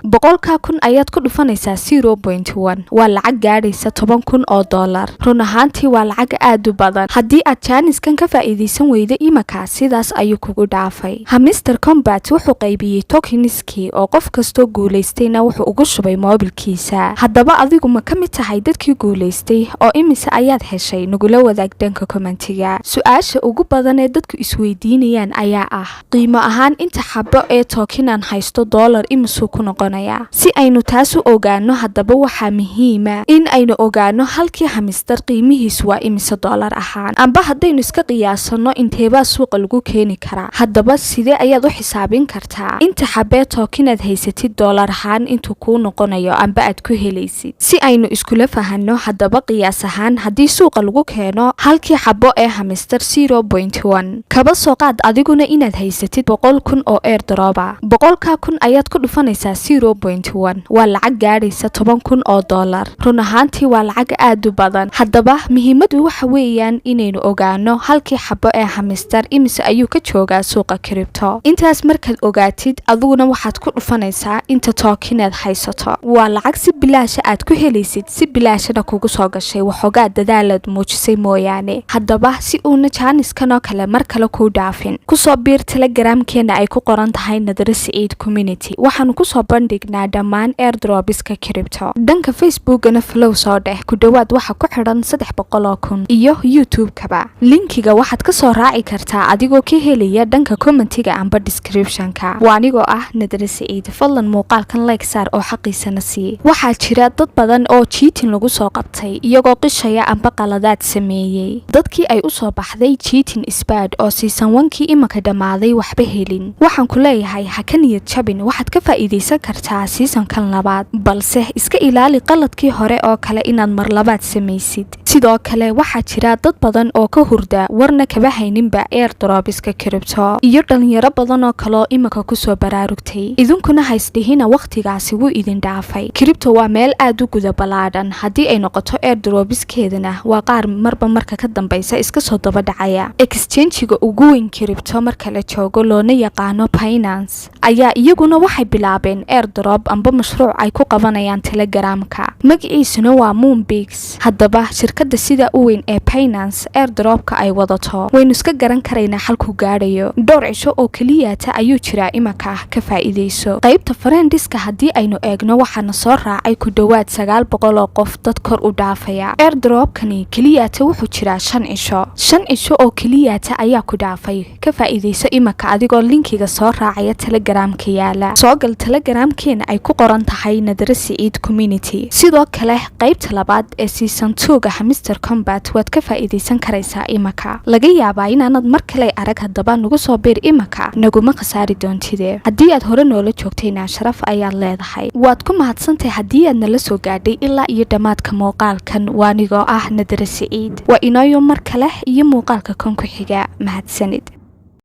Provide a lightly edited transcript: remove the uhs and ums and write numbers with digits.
boqolka kun ayaad ku dhufanaysaa 0.1 waa lacag gaadhaysa 10 kun oo dollar run ahaantii waa lacag aad u badan haddii aad jaaniskan ka faa'iideysan weydo imika sidaas ayuu kugu dhaafay Hamster kombat wuxuu qaybiyay tokenski oo qof kasto guuleystayna wuxuu ugu shubay mobilkiisa haddaba adigu ma ka mid tahay dadkii guuleystay oo imisa ayaad heshay nagula wadaag dhanka commentiga su'aasha ugu badan ee dadku isweydiinayaan ayaa ah qiimo ahaan inta xabo ee tokenan haysto dollar imisuu ku noqonaya si aynu taas u ogaano haddaba waxaa muhiim ah in aynu ogaano halkii Hamster qiimihiisu waa imisa dollar ahaan amba haddaynu iska qiyaasano inteeba suuqa lagu keeni karaa haddaba sidee ayaad u xisaabin kartaa inta xabee tokenad haysatid dollar ahaan intuu ku noqonayo amba aad ku helaysid si aynu iskula fahanno haddaba qiyaas ahaan haddii suuqa lagu keeno halkii xabo ee Hamster 0.1 kaba soo qaad adiguna inaad haysatid 100 kun oo airdrop boqolka kun ayaad ku dhufanaysaa 0.1 waa lacag gaadhaysa 10 kun oo dollar run ahaantii waa lacag aad u badan haddaba muhiimadu waxa weeyaan inaynu ogaano halkii xabo ee Hamster imisa ayuu ka joogaa suuqa crypto intaas markaad ogaatid adiguna waxaad ku dhufanaysaa inta tokenad haysato waa lacag si bilaash aad ku helaysid si bilaashana kugu soo gashay waxoogaa dadaalaad muujisay mooyaane haddaba si uuna jaaniskan oo kale mar kale ku dhaafin kusoo biir telegramkeena ay ku qoran tahay Nadra Siciid community waxaanu kusoo bandhignaa dhammaan airdropiska crypto dhanka facebookana follow soo dheh ku dhawaad waxa ku xiran 300,000 iyo youtube-kaba linkiga waxaad ka soo raaci kartaa adigoo ka helaya dhanka commentiga amba description-ka waa anigoo ah Nadra Siciid fadlan muuqaalkan like saar oo xaqiisana sii waxaa jira dad badan oo cheating lagu soo qabtay iyagoo qishaya amba qaladaad sameeyay dadkii ay u soo baxday cheating isbaad oo season 1kii imaka dhamaaday waxba helin waxaan ku leeyahay ha ka niyad jabin waxaad ka faa'iideysan kartaa season-kan labaad balse iska ilaali qaladkii hore oo kale inaad mar labaad samaysid sidoo kale waxaa jira dad badan oo ka hurda warna kaba hayninba airdropiska crypto iyo dhalinyaro badan oo kale imaka ku soo baraarugtay idinkuna haysdhihina waqtigaasi wuu idin dhaafay crypto waa meel aad u guda balaadhan haddii ay noqoto airdropiskeedana waa qaar marba marka ka dambaysa iska soo daba dhacaya exchange-ga ugu weyn crypto marka la joogo loona yaqaano Binance ayaa iyaguna waxay bilaabeen airdrop amba mashruuc ay ku qabanayaan telegramka magaciisuna waa Moonbix haddaba shirkadda sida u weyn ee Binance airdropka ay wadato waynu iska garan karaynaa halku gaadhayo dhowr cisho oo kaliyaata ayuu jiraa imaka ka faa'iideyso qaybta friendiska haddii aynu eegno waxaana soo raacay ku dhawaad 900 oo qof dad kor u dhaafaya airdropkani kaliyaata wuxuu jiraa 5 cisho oo kaliyaata ayaa ku dhaafay ka faa'iideyso imaka adigoo linkiga soo raacaya telegramka yaala soo gal telegramkeena ay ku qoran tahay Nadra Siciid community sidoo kale qaybta labaad ee season 2ga Hamster kombat waad ka faa'iideysan karaysaa imaka laga yaabaa inaanad mar kale arag haddaba nagu soo biir imaka naguma khasaari doontide haddii aad hore noola joogtayna sharaf ayaad leedahay waad ku mahadsantahay haddii aad nala soo gaadhay ilaa iyo dhamaadka muuqaalkan waanigoo ah Nadra Siciid waa inoo mar kale iyo muuqaalka kan ku xiga mahadsanid